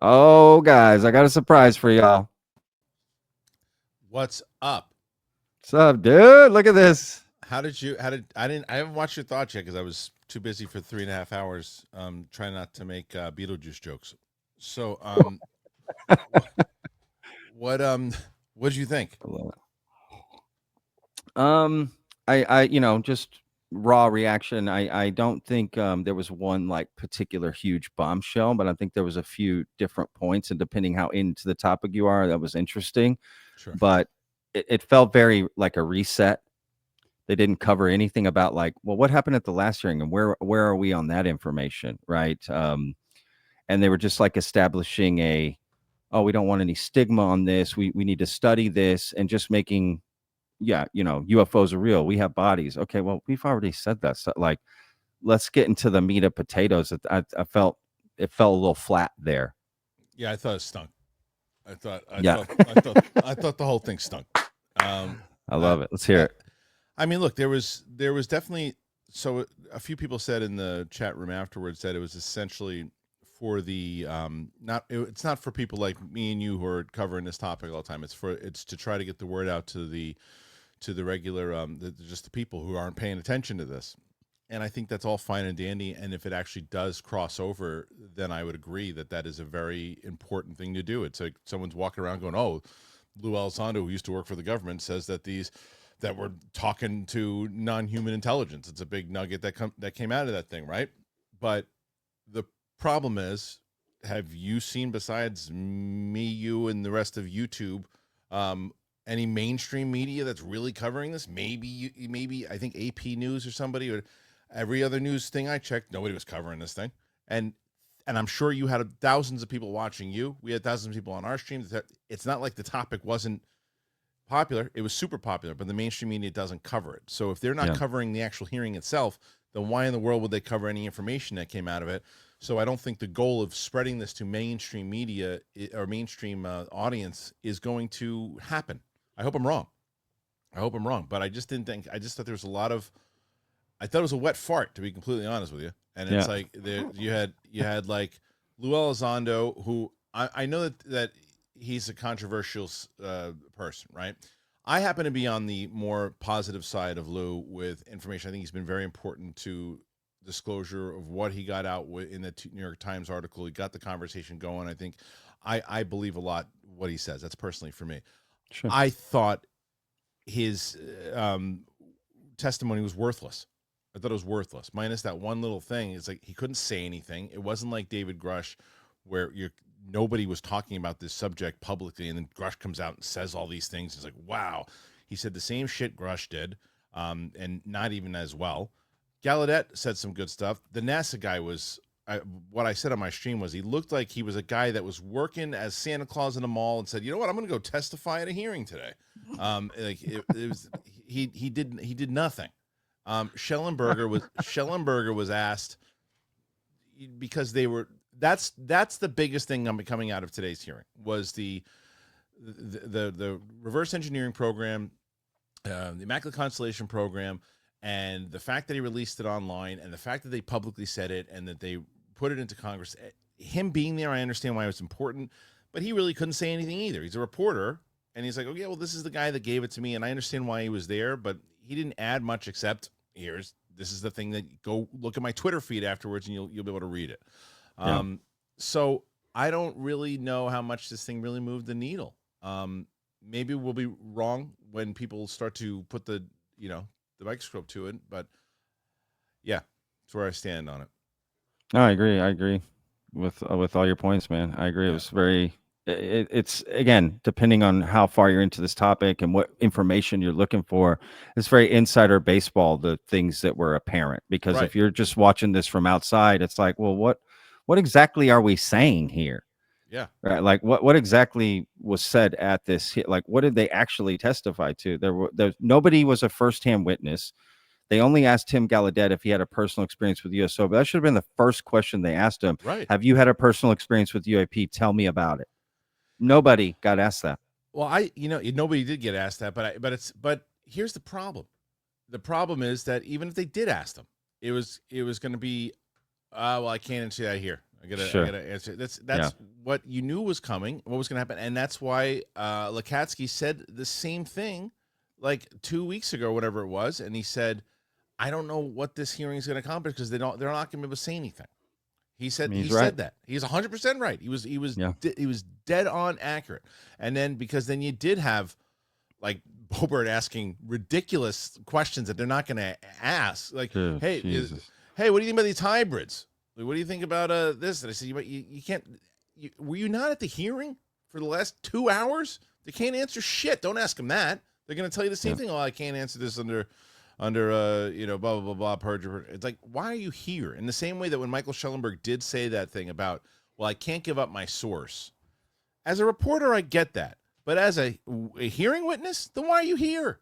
Oh, guys, I got a surprise for y'all. What's up? What's up, dude? Look at this. I haven't watched your thoughts yet because I was too busy for 3.5 hours trying not to make Beetlejuice jokes. So what what did you think? Um, just raw reaction. I don't think there was one like particular huge bombshell, but I think there was a few different points, and depending how into the topic you are, that was interesting. Sure. But it felt very like a reset. They didn't cover anything about like, well, what happened at the last hearing, and where are we on that information, right? And they were just like establishing a, oh, we don't want any stigma on this. We need to study this, and just making, yeah, UFOs are real. We have bodies. Okay, well, we've already said that. So, like, let's get into the meat of potatoes. I felt it fell a little flat there. Yeah, I thought it stunk. I thought I Yeah, thought I thought I thought the whole thing stunk. Um I I, love it. Let's hear I it. I mean, look, there was definitely so a few people said in the chat room afterwards that it was essentially for the it's not for people like me and you who are covering this topic all the time. It's to try to get the word out to the regular just the people who aren't paying attention to this. And I think that's all fine and dandy. And if it actually does cross over, then I would agree that that is a very important thing to do. It's like someone's walking around going, "Oh, Lou Elizondo, who used to work for the government, says that we're talking to non-human intelligence." It's a big nugget that came out of that thing, right? But the problem is, have you seen, besides me, you, and the rest of YouTube, um, any mainstream media that's really covering this? Maybe I think AP News or somebody, or every other news thing I checked, nobody was covering this thing. And I'm sure you had thousands of people watching you. We had thousands of people on our streams. It's not like the topic wasn't popular. It was super popular, but the mainstream media doesn't cover it. So if they're not Yeah, covering the actual hearing itself, then why in the world would they cover any information that came out of it? So I don't think the goal of spreading this to mainstream media or mainstream audience is going to happen. I hope I'm wrong. I hope I'm wrong, but I just didn't think. I just thought there was a lot of. I thought it was a wet fart, to be completely honest with you. And it's yeah, like you had like Lou Elizondo, who I know that he's a controversial person, right? I happen to be on the more positive side of Lou with information. I think he's been very important to disclosure of what he got out with in the New York Times article. He got the conversation going. I think I believe a lot what he says. That's personally for me. sure. I thought his testimony was worthless. I thought it was worthless. Minus that one little thing. It's like he couldn't say anything. It wasn't like David Grush, where nobody was talking about this subject publicly, and then Grush comes out and says all these things. It's like, wow, he said the same shit Grush did, and not even as well. Gallaudet said some good stuff. The NASA guy was. What I said on my stream was he looked like he was a guy that was working as Santa Claus in a mall and said, "You know what? I'm going to go testify at a hearing today." Like it was he did nothing. Schellenberger was asked because they were that's the biggest thing coming out of today's hearing was the reverse engineering program, the Immaculate Constellation program, and the fact that he released it online, and the fact that they publicly said it, and that they put it into Congress. Him being there, I understand why it was important, but he really couldn't say anything either. He's a reporter, and he's like, "Okay, well, this is the guy that gave it to me," and I understand why he was there, but he didn't add much except this is the thing that go look at my Twitter feed afterwards, and you'll be able to read it. Yeah. Um, so I don't really know how much this thing really moved the needle. Maybe we'll be wrong when people start to put the microscope to it, but yeah, that's where I stand on it. No, I agree. I agree with all your points, man. I agree. It Yeah, was very. It's again depending on how far you're into this topic and what information you're looking for. It's very insider baseball. The things that were apparent, because right. if you're just watching this from outside, it's like, well, what exactly are we saying here? Yeah, Right? Like what exactly was said at this? Like what did they actually testify to? There nobody was a firsthand witness. They only asked Tim Gallaudet if he had a personal experience with USO, but that should have been the first question they asked him. right. Have you had a personal experience with UAP? Tell me about it. Nobody got asked that. Well, nobody did get asked that, but here's the problem. The problem is that even if they did ask them, it was going to be, well, I can't answer that here. Sure. gotta answer. That's Yeah. what you knew was coming, what was gonna happen, and that's why Lakatsky said the same thing like 2 weeks ago, whatever it was, and he said, "I don't know what this hearing is gonna accomplish because they're not gonna be able to say anything." He said He's he right. said that. He's 100% right. He was Yeah. he was dead on accurate. And then because then you did have like Bobert asking ridiculous questions that they're not going to ask, like, Dude, "Hey, Jesus. hey, what do you think about these hybrids? Like, what do you think about this?" And I said, "You can't. Were you not at the hearing for the last 2 hours? They can't answer shit. Don't ask them that. They're going to tell you the same thing. Oh, I can't answer this under blah blah blah blah perjury." It's like, why are you here? In the same way that when Michael Schellenberg did say that thing about, well, I can't give up my source. As a reporter, I get that. But as a hearing witness, then why are you here?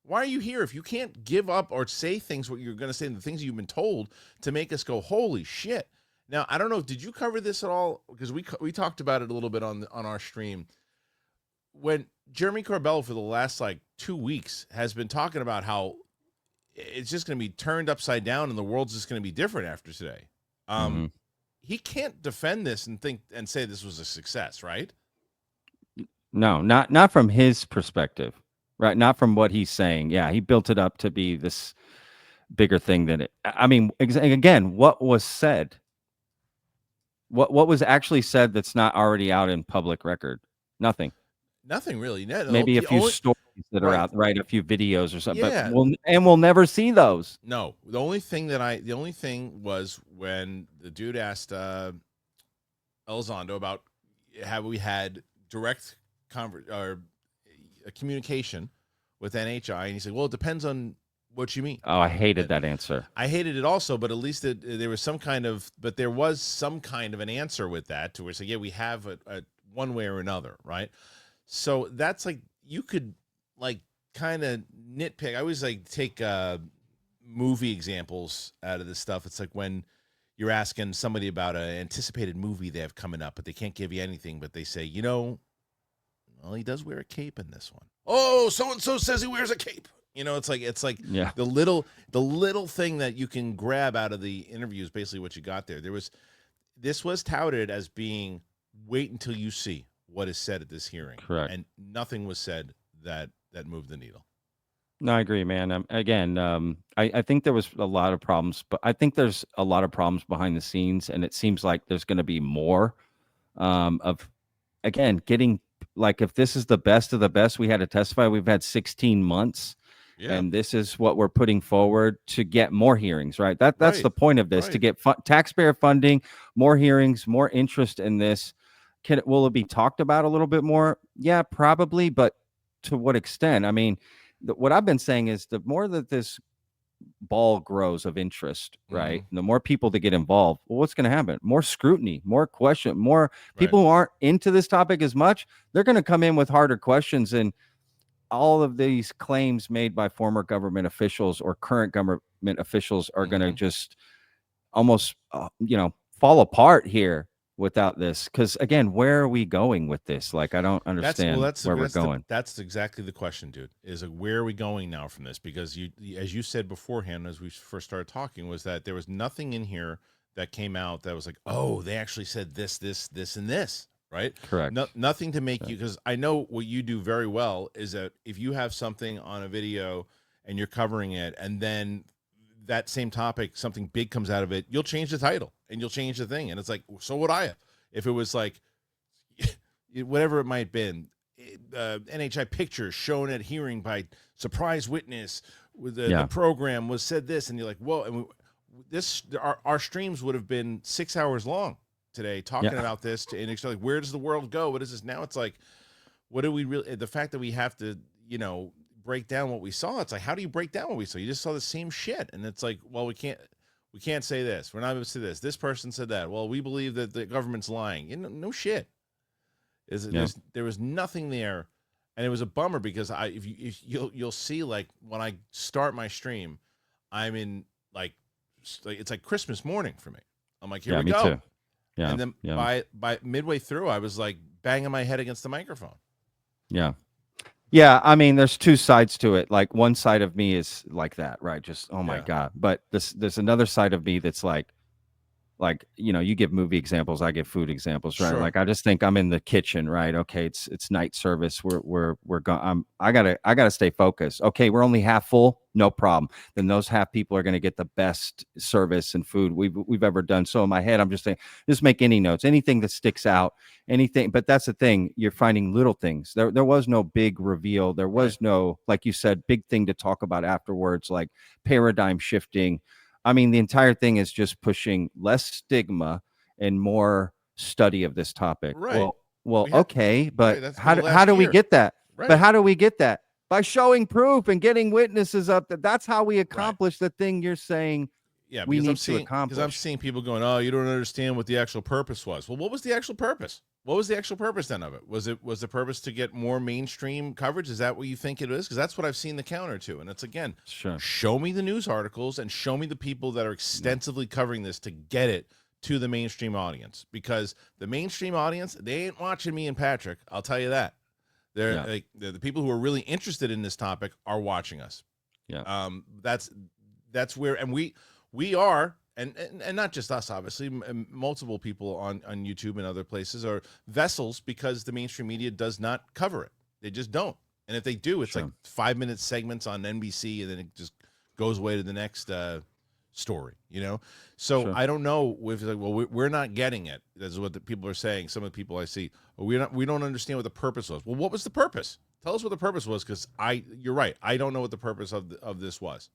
Why are you here if you can't give up or say things what you're going to say and the things you've been told to make us go, holy shit? Now, I don't know. Did you cover this at all? Because we talked about it a little bit on our stream. When Jeremy Corbell for the last like 2 weeks has been talking about how it's just going to be turned upside down and the world's just going to be different after today. He can't defend this and say this was a success, right? No, not from his perspective, right? Not from what he's saying. Yeah, he built it up to be this bigger thing than it. I mean, again, what was said? What was actually said that's not already out in public record? Nothing. Nothing really. No, Maybe a few stories that are out, right? A few videos or something. Yeah. But we'll never see those. No, the only thing was when the dude asked Elizondo about have we had direct communication with NHI, and he said, "Well, it depends on what you mean." Oh, I hated that answer. I hated it also, but at least there was some kind of an answer with that to where say, yeah, we have a one way or another, right? So that's like you could like kind of nitpick. I always like take movie examples out of this stuff. It's like when you're asking somebody about an anticipated movie they have coming up, but they can't give you anything, but they say, well, he does wear a cape in this one. Oh, so and so says he wears a cape. It's like Yeah. the little thing that you can grab out of the interview is basically what you got there. This was touted as being wait until you see what is said at this hearing. Correct. And nothing was said that moved the needle. No, I agree, man. I think there was a lot of problems, but I think there's a lot of problems behind the scenes, and it seems like there's going to be more of, again, getting like if this is the best of the best, we had to testify. We've had 16 months. Yeah. And this is what we're putting forward to get more hearings, right? That's the point of this, to get taxpayer funding, more hearings, more interest in this. Will it be talked about a little bit more? Yeah, probably, but to what extent? I mean, what I've been saying is the more that this ball grows of interest, right? The more people that get involved, well, what's going to happen? More scrutiny, more question, more people who aren't into this topic as much, they're going to come in with harder questions, and all of these claims made by former government officials or current government officials are going to just almost, fall apart here without this. Because again, where are we going with this? Like, I don't understand where we're going. That's exactly the question, dude. Is where are we going now from this? Because as you said beforehand, as we first started talking, was that there was nothing in here that came out that was like, oh, they actually said this, and this. Right? Correct. Nothing to make you, because I know what you do very well is that if you have something on a video and you're covering it, and then that same topic, something big comes out of it, you'll change the title and you'll change the thing. And it's like, so would I have. If it was like, whatever it might have been, NHI pictures shown at hearing by surprise witness, with the program was said this, and you're like, whoa. And our streams would have been 6 hours long today talking about this, and it's like, where does the world go? What is this now? It's like, what do we really, the fact that we have to break down what we saw, it's like, how do you break down what we saw? You just saw the same shit, and it's like, well, we can't say this, we're not able to say this person said that, well, we believe that the government's lying. No shit. There was nothing there, and it was a bummer, because if you'll see, like, when I start my stream, I'm in like it's like Christmas morning for me. I'm like, here we go. Too. Yeah. And then by midway through, I was like banging my head against the microphone. Yeah. Yeah. I mean, there's two sides to it. Like, one side of me is like that, right? Just, oh my God. But there's another side of me that's like, like, you give movie examples, I give food examples, right? Sure. Like, I just think I'm in the kitchen, right? Okay, it's night service. We're going. I gotta stay focused. Okay, we're only half full, no problem. Then those half people are gonna get the best service and food we've ever done. So in my head, I'm just saying, just make any notes, anything that sticks out, anything. But that's the thing, you're finding little things. There was no big reveal. There Right. was no, like you said, big thing to talk about afterwards, like paradigm shifting. I mean, the entire thing is just pushing less stigma and more study of this topic. Right. Well, We had okay, right. but That's been how the do, how last do we year. get that? But Right. how do we get that? By showing proof and getting witnesses up. That's how we Right. accomplish the thing you're saying Yeah, we because need to I'm accomplish. seeing people going, "Oh, you don't understand what the actual purpose was." Well, what was the actual purpose? What was the actual purpose then of it? Was the purpose to get more mainstream coverage? Is that what you think it is? Because that's what I've seen the counter to. And it's again, Sure. show me the news articles and show me the people that are extensively covering this to get it to the mainstream audience. Because the mainstream audience, they ain't watching me and Patrick. I'll tell you that. Yeah. They're the people who are really interested in this topic are watching us. Yeah. That's where, and we are, and not just us, obviously, multiple people on YouTube and other places are vessels because the mainstream media does not cover it. They just don't. And if they do, it's Sure. like 5-minute segments on NBC, and then it just goes away to the next story. So Sure. I don't know if like, well, we're not getting it. That's what the people are saying. Some of the people I see, we don't understand what the purpose was. Well, what was the purpose? Tell us what the purpose was, because you're right. I don't know what the purpose of this was.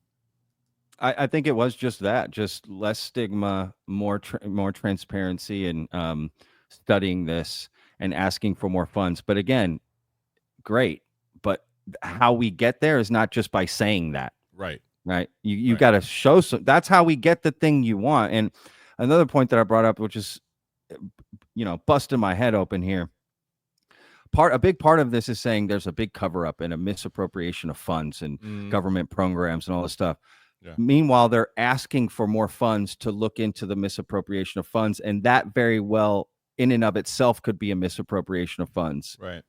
I think it was just that, just less stigma, more transparency, and studying this and asking for more funds. But again, great. But how we get there is not just by saying that, Right. right? You Right. got to show some. That's how we get the thing you want. And another point that I brought up, which is, busting my head open here. A big part of this is saying there's a big cover up and a misappropriation of funds and government programs and all this stuff. Yeah. Meanwhile, they're asking for more funds to look into the misappropriation of funds, and that very well, in and of itself, could be a misappropriation of funds. Right.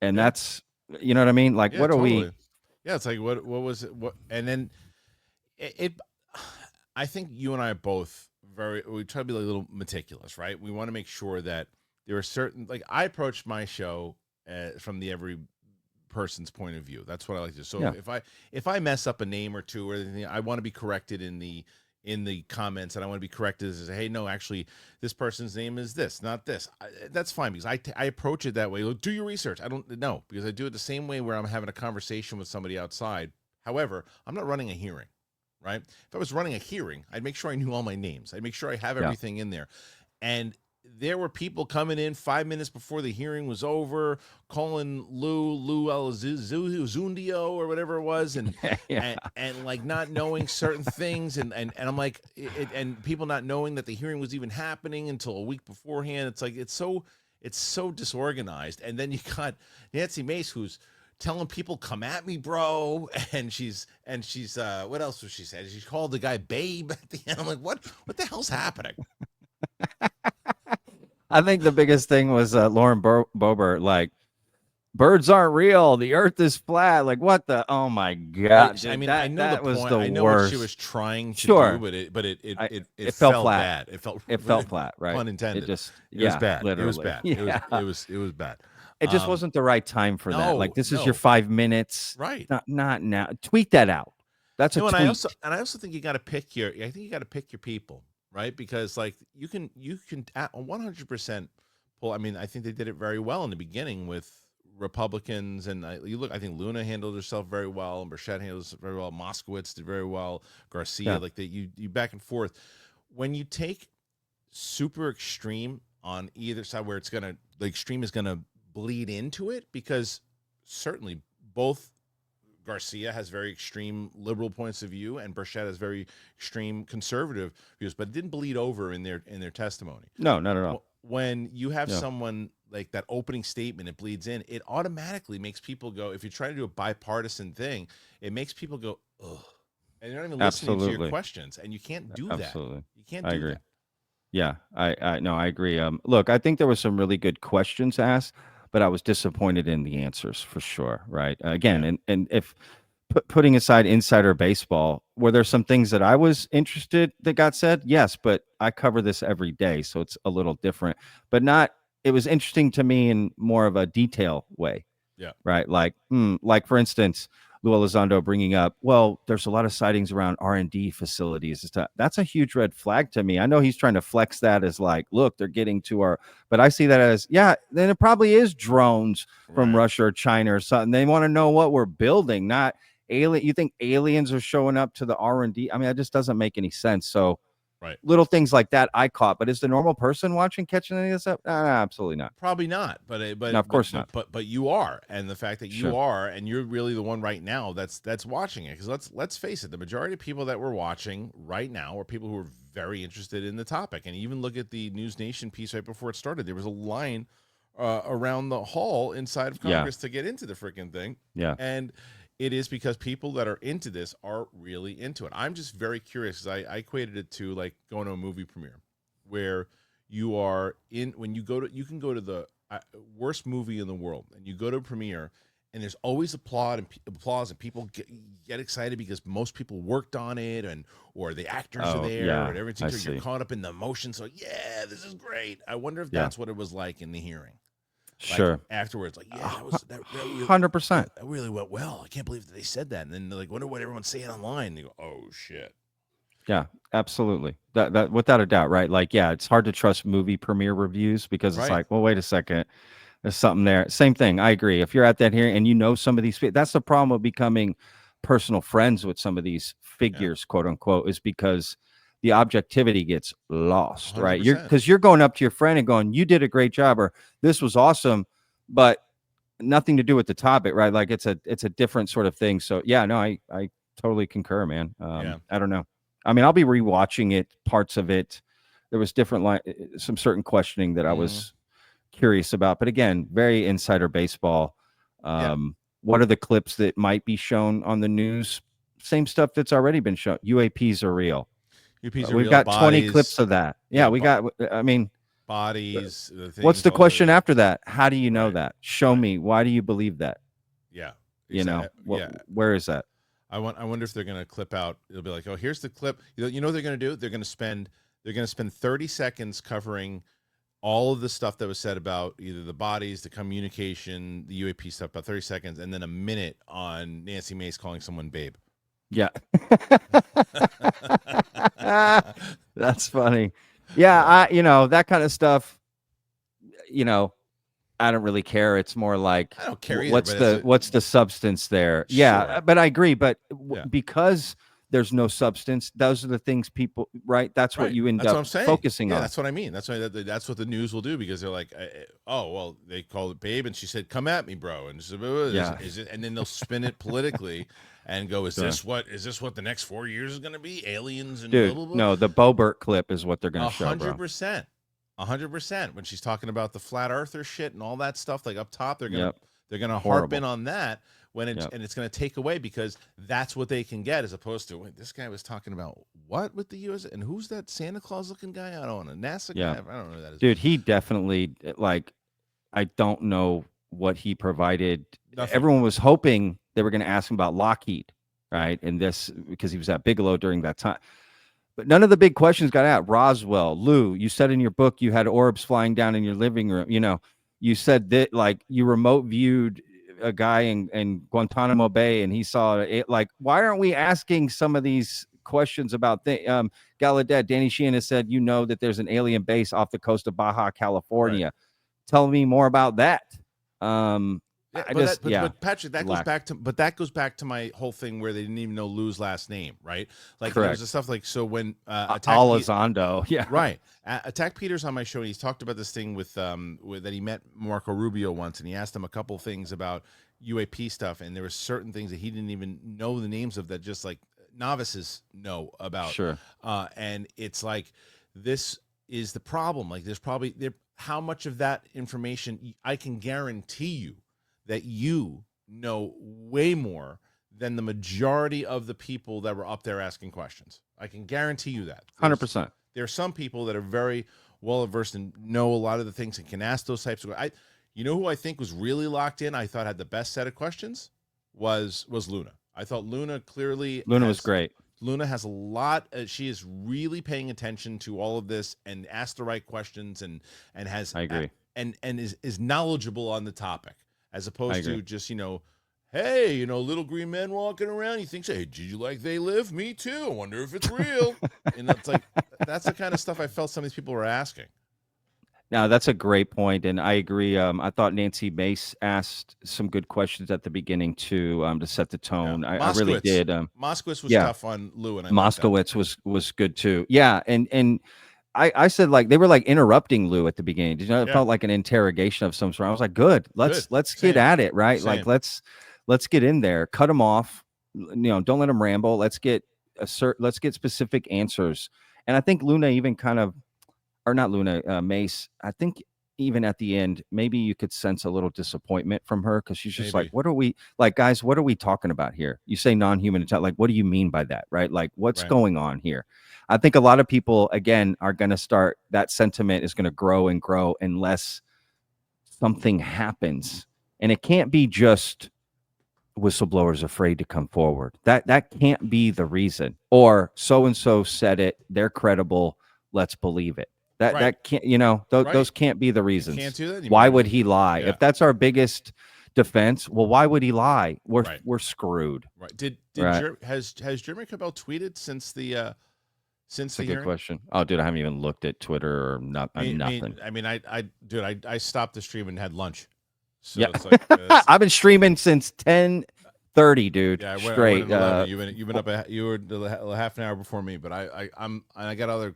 And Yeah. that's, you know what I mean? Like, Yeah, what are totally. we? Yeah, it's like what was it? What and then it I think you and I are both we try to be a little meticulous, right? We want to make sure that there are certain, like, I approach my show from the every person's point of view. That's what I like to do. So Yeah. if I mess up a name or two or anything, I want to be corrected in the comments, and I want to be corrected as, hey, no, actually, this person's name is this, not this. That's fine, because I approach it that way. Look, do your research. I don't know, because I do it the same way where I'm having a conversation with somebody outside. However, I'm not running a hearing, right? If I was running a hearing, I'd make sure I knew all my names. I'd make sure I have Yeah. everything in there. And there were people coming in 5 minutes before the hearing was over, calling Lou Elizundio or whatever it was, and Yeah. and like not knowing certain things, and I'm like, and people not knowing that the hearing was even happening until a week beforehand. It's like it's so disorganized. And then you got Nancy Mace, who's telling people, come at me, bro. And she's what else was she said? She called the guy babe at the end. I'm like, what the hell's happening? I think the biggest thing was Lauren Boebert, like, birds aren't real. The earth is flat. Like, what the? Oh my God. I Dude, mean, I know that the was point. the I know worst. what she was trying to Sure. do, but it It fell fell flat. bad. It felt flat, right? Pun intended. It just, It was yeah, bad. literally. It was bad. Yeah. It was bad. It just wasn't the right time for that. Like, this is your No. 5 minutes. Right. Not now. Tweet that out. That's a No, tweet. and I also think you got to pick your. I think you got to pick your people, right? Because like you can 100% pull. I mean, I think they did it very well in the beginning with Republicans, and you look. I think Luna handled herself very well, and Burchett handled herself very well. Moskowitz did very well. Garcia, Yeah. like you back and forth. When you take super extreme on either side, where the extreme is gonna bleed into it, because certainly both Garcia has very extreme liberal points of view, and Burchett has very extreme conservative views, but it didn't bleed over in their testimony. No, not at all. When you have Yeah. someone like that opening statement, it bleeds in. It automatically makes people go. If you try to do a bipartisan thing, it makes people go, ugh, and you're not even listening to your Absolutely. questions, and you can't do Absolutely. that. You can't I do agree. that. Yeah, I agree. Look, I think there was some really good questions asked, but I was disappointed in the answers for sure. Right. Again, Yeah. and if putting aside insider baseball, were there some things that I was interested that got said? Yes, but I cover this every day, so it's a little different. But not. It was interesting to me in more of a detail way. Yeah. Right. Like for instance, Lou Elizondo bringing up, well, there's a lot of sightings around R&D facilities and stuff. That's a huge red flag to me. I know he's trying to flex that as like, look, they're getting to our, but I see that as, yeah, then it probably is drones from Russia or China or something. They want to know what we're building, not alien. You think aliens are showing up to the R&D? I mean, that just doesn't make any sense. So little things like that I caught, but is the normal person watching catching any of this up? Absolutely not. Probably not, but no, of course not. But you are, and the fact that you are, and you're really the one right now that's watching it. Because let's face it, the majority of people that we're watching right now are people who are very interested in the topic. And even look at the News Nation piece right before it started. There was a line around the hall inside of Congress to get into the freaking thing. Yeah, and it is because people that are into this are really into it. I'm just very curious because I equated it to like going to a movie premiere where you are in, when you can go to the worst movie in the world and you go to a premiere and there's always applause and people get excited because most people worked on it or the actors are there and everything. So you're caught up in the emotion. So yeah, this is great. I wonder if that's what it was like in the hearing. Like afterwards, like, yeah, that really, 100%. That really went well. I can't believe that they said that. And then they're like, wonder what everyone's saying online. And they go, oh shit. Yeah, absolutely. That without a doubt, right? Like, yeah, it's hard to trust movie premiere reviews because it's like, well, wait a second, there's something there. Same thing. I agree. If you're at that hearing and you know some of these, that's the problem with becoming personal friends with some of these figures, quote unquote, is because the objectivity gets lost, 100%. Right? Because you're going up to your friend and going, you did a great job, or this was awesome, but nothing to do with the topic, right? Like it's a different sort of thing. So yeah, no, I totally concur, man. I don't know. I mean, I'll be rewatching it, parts of it. There was different some certain questioning that I was curious about, but again, very insider baseball. What are the clips that might be shown on the news? Same stuff that's already been shown. UAPs are real. We've got 20 clips of that. Yeah, we got, I mean, bodies. What's the question after that? How do you know that? Show me. Why do you believe that? Yeah. Exactly. You know, where is that? I wonder if they're going to clip out. It'll be like, oh, here's the clip. You know what they're going to do? They're going to spend 30 seconds covering all of the stuff that was said about either the bodies, the communication, the UAP stuff, about 30 seconds, and then a minute on Nancy Mace calling someone babe. Yeah. That's funny. Yeah, that kind of stuff, I don't really care. It's more like, I don't care either, what's the substance there? Sure. Yeah, but I agree. But because there's no substance, those are the things people, right? That's what you end up focusing on. That's what I mean. That's what the news will do, because they're like, oh, well, they called it babe, and she said, come at me, bro. And said, is it? And then they'll spin it politically and go, is this what the next 4 years is going to be? Aliens and dude, blah, blah, blah? No, the Bobert clip is what they're going to show, 100%. 100%. When she's talking about the flat earther shit and all that stuff, like up top, they're gonna harp in on that when it's and it's gonna take away, because that's what they can get, as opposed to, wait, this guy was talking about what with the US, and who's that Santa Claus looking guy? I don't know, NASA guy. I don't know who that is. Dude, he definitely, like, I don't know what he provided. Nothing. Everyone was hoping they were gonna ask him about Lockheed, right? And this, because he was at Bigelow during that time. But none of the big questions got out. Roswell, Lou, you said in your book you had orbs flying down in your living room. You said that, like, you remote viewed a guy in Guantanamo Bay and he saw it. Like, why aren't we asking some of these questions about Gallaudet? Danny Sheehan has said, that there's an alien base off the coast of Baja California. Right. Tell me more about that. But Patrick, that goes back to my whole thing where they didn't even know Lou's last name, right? Like, there's the stuff like, so when Elizondo, right, Attack Peter's on my show, and he's talked about this thing with that he met Marco Rubio once, and he asked him a couple things about UAP stuff, and there were certain things that he didn't even know the names of, that just like novices know about. Sure. And it's like, this is the problem. Like, there's probably how much of that information, I can guarantee you that you know way more than the majority of the people that were up there asking questions. I can guarantee you that. 100%. There are some people that are very well versed and know a lot of the things and can ask those types of questions. You know who I think was really locked in, I thought had the best set of questions, was Luna. I thought Luna clearly Luna was great. Luna has a lot. She is really paying attention to all of this and asked the right questions and has I agree. And is knowledgeable on the topic as I opposed agree. to just hey, little green man walking around. You think, hey, did you like They Live? Me too. I wonder if it's real. And it's like that's the kind of stuff I felt some of these people were asking. Now, that's a great point, and I agree. I thought Nancy Mace asked some good questions at the beginning to set the tone. Yeah. I really did. Moskowitz was Yeah, tough on Lou, and I liked that. Moskowitz was good too. Yeah, and I said like they were like interrupting Lou at the beginning. Did you know it Yeah. felt like an interrogation of some sort? I was like, good. Let's Same. get at it, right? Same. Like let's get in there, cut him off. Don't let him ramble. Let's get specific answers. And I think Luna even kind of, or not Luna, Mace. I think even at the end, maybe you could sense a little disappointment from her because she's just like, what are we like, guys? What are we talking about here? You say non-human intelligence. Like, what do you mean by that? Right? Like, what's going on here? I think a lot of people, again, are going to start, that sentiment is going to grow and grow unless something happens. And it can't be just whistleblowers afraid to come forward. That can't be the reason. Or so-and-so said it, they're credible, let's believe it. That can't, those can't be the reasons. You can't do that anymore. Why would he lie? Yeah. If that's our biggest defense, well, why would he lie? We're screwed. Right. Has Jeremy Cabell tweeted since the That's a good question. Oh, dude, I haven't even looked at Twitter or nothing. I stopped the stream and had lunch. So yeah. it's like I've been streaming since 10:30, dude. Yeah, straight. You've been up. You were half an hour before me, but I got other.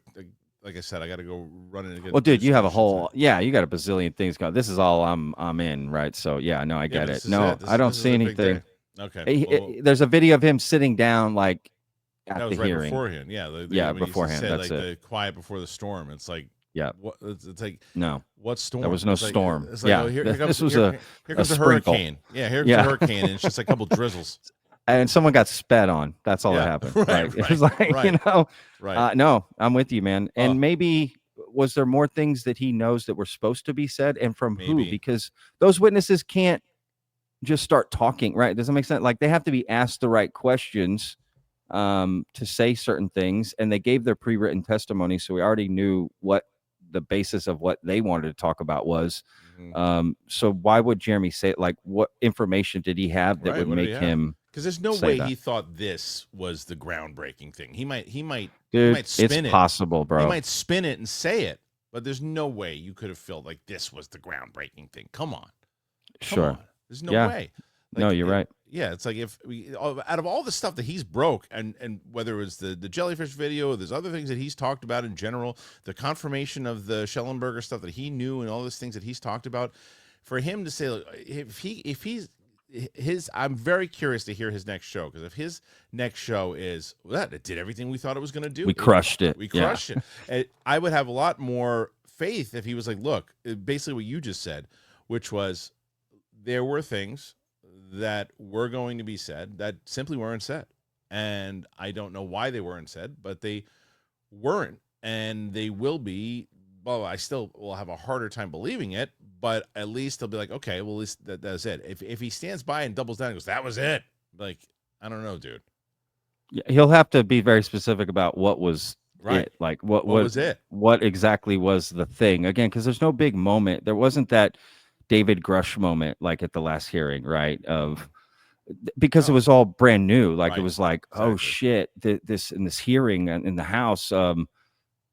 Like I said, I got to go run in again. Well, dude, you have a whole you got a bazillion things going. This is all I'm in, right? So yeah, no, I get it. No, I don't see anything. Okay, there's a video of him sitting down like at that was the right hearing. beforehand. Yeah, beforehand. Said, that's like, it. The quiet before the storm. It's like it's like no. What storm? There was no storm. It's like, here comes, this was here comes a hurricane. Yeah, here's a hurricane, and it's just a couple drizzles. And someone got spat on. That's all that happened. Right. It was like, Right. No, I'm with you, man. And maybe was there more things that he knows that were supposed to be said, and from who? Because those witnesses can't just start talking, right? Doesn't make sense. Like they have to be asked the right questions to say certain things, and they gave their pre-written testimony, so we already knew what the basis of what they wanted to talk about was. So why would Jeremy say it? Like, what information did he have that would make him? Because there's no way he thought this was the groundbreaking thing. He might Dude, spin it's possible, bro. He might spin it and say it, but there's no way you could have felt like this was the groundbreaking thing. Come on. Sure. There's no way. Like, no, you're right. Yeah, it's like if out of all the stuff that he's broke, and whether it was the jellyfish video, or there's other things that he's talked about in general, the confirmation of the Schellenberger stuff that he knew, and all those things that he's talked about, for him to say, like, if he's his, I'm very curious to hear his next show, because if his next show is it did everything we thought it was going to do, we crushed it. I would have a lot more faith if he was like, look, basically what you just said, which was there were things that were going to be said that simply weren't said, and I don't know why they weren't said, but they weren't, and they will be. Well, I still will have a harder time believing it, but at least they'll be like, okay, well, at least that's it. If he stands by and doubles down and goes, that was it, like, I don't know, dude. Yeah, he'll have to be very specific about what was it. Like what was it? What exactly was the thing? Again, because there's no big moment. There wasn't that David Grush moment like at the last hearing, right? Because it was all brand new. Like it was like, oh shit, this in this hearing in the House.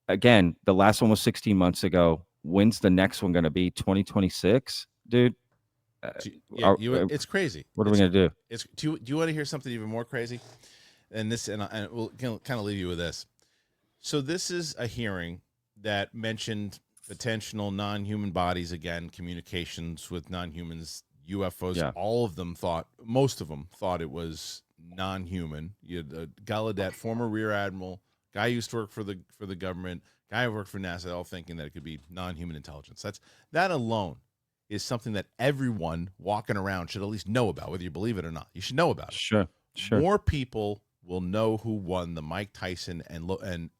Again, the last one was 16 months ago. When's the next one going to be? 2026, dude. It's crazy. What are we going to do? Do you want to hear something even more crazy? And we'll kind of leave you with this. So this is a hearing that mentioned potential non-human bodies, again, communications with non-humans, UFOs. Yeah. Most of them thought it was non-human. You had Gallaudet, former rear admiral, guy who used to work for the government, guy who worked for NASA, all thinking that it could be non-human intelligence. That alone is something that everyone walking around should at least know about, whether you believe it or not. You should know about it. Sure. More people will know who won the Mike Tyson and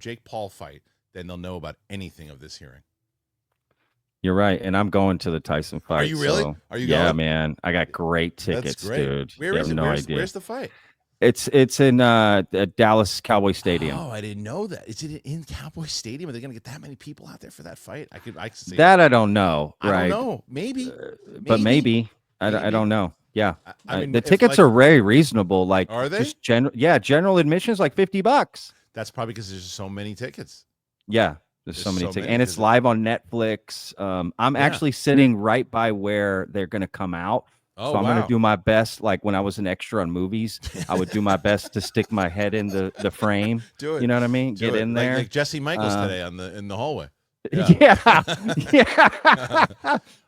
Jake Paul fight than they'll know about anything of this hearing. You're right, and I'm going to the Tyson fight. Are you really? So, Are you yeah, going? man, I got great That's tickets, great. dude. Where You is have it? no Where's, idea. where's the fight? It's in Dallas Cowboy Stadium. Oh, I didn't know that. Is it in Cowboy Stadium? Are they going to get that many people out there for that fight? I could see That I don't know. I Right? don't know. Maybe, But maybe. I don't know. Yeah. I mean, the if, tickets like, are very reasonable. Like, are they? just general admission is like $50. That's probably because there's so many tickets. Yeah. There's so many tickets, and it's is live on Netflix. I'm actually sitting right by where they're going to come out. Oh, So I'm wow. going to do my best. Like when I was an extra on movies, I would do my best to stick my head in the frame. Do it. You know what I mean? Do Get it. in there. Like Jesse Michaels today in the hallway. Yeah.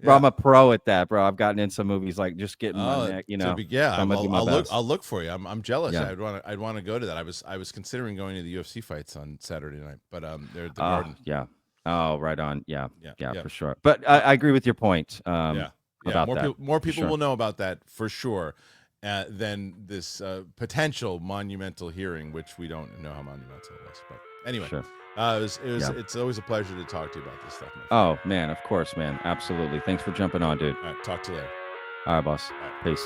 Bro, I'm a pro at that, bro. I've gotten in some movies like just getting my neck, you know. Yeah, so I'm gonna do my best. I'll look for you. I'm jealous. Yeah. I'd want to go to that. I was considering going to the UFC fights on Saturday night, but they're at the Garden. Yeah. Oh, right on. Yeah, Yeah. for sure. But I agree with your point. About more people sure. will know about that for sure than this potential monumental hearing, which we don't know how monumental it was. But anyway, Sure. It's always a pleasure to talk to you about this stuff. Oh man, of course, man. Absolutely. Thanks for jumping on, dude. All right, talk to you later. All right, boss. Peace.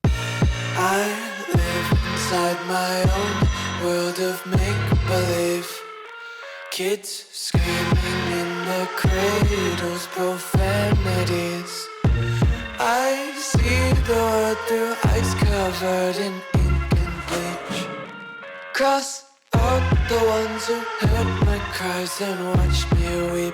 I live inside my own world of make-believe. Kids screaming in their cradles, profanities. I see the world through ice covered in ink and bleach. Cross out the ones who heard my cries and watched me weep.